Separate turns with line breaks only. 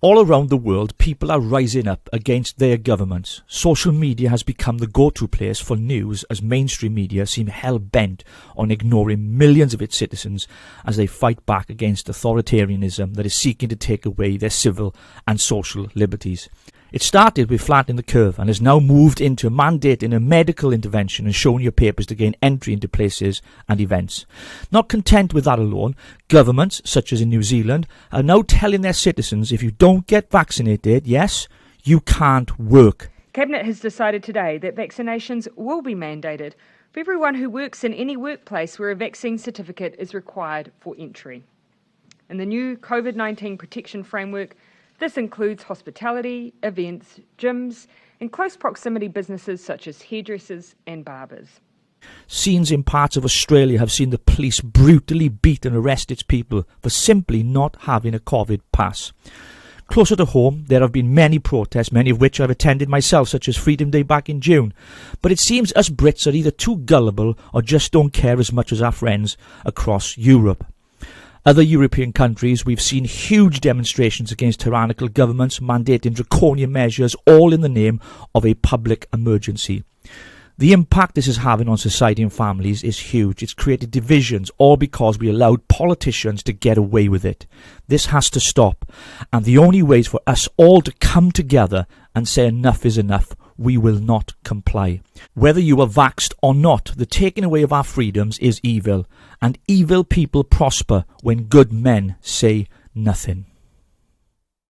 All around the world, people are rising up against their governments. Social media has become the go-to place for news as mainstream media seem hell-bent on ignoring millions of its citizens as they fight back against authoritarianism that is seeking to take away their civil and social liberties. It started with flattening the curve and has now moved into mandating a medical intervention and showing your papers to gain entry into places and events. Not content with that alone, governments, such as in New Zealand, are now telling their citizens if you don't get vaccinated, yes, you can't work.
Cabinet has decided today that vaccinations will be mandated for everyone who works in any workplace where a vaccine certificate is required for entry. In the new COVID-19 protection framework, this includes hospitality, events, gyms, and close proximity businesses such as hairdressers and barbers.
Scenes in parts of Australia have seen the police brutally beat and arrest its people for simply not having a COVID pass. Closer to home, there have been many protests, many of which I've attended myself, such as Freedom Day back in June. But it seems us Brits are either too gullible or just don't care as much as our friends across Europe. Other European countries, we've seen huge demonstrations against tyrannical governments mandating draconian measures, all in the name of a public emergency. The impact this is having on society and families is huge. It's created divisions, all because we allowed politicians to get away with it. This has to stop. And the only way is for us all to come together and say enough is enough. We will not comply. Whether you are vaxxed or not, the taking away of our freedoms is evil. And evil people prosper when good men say nothing.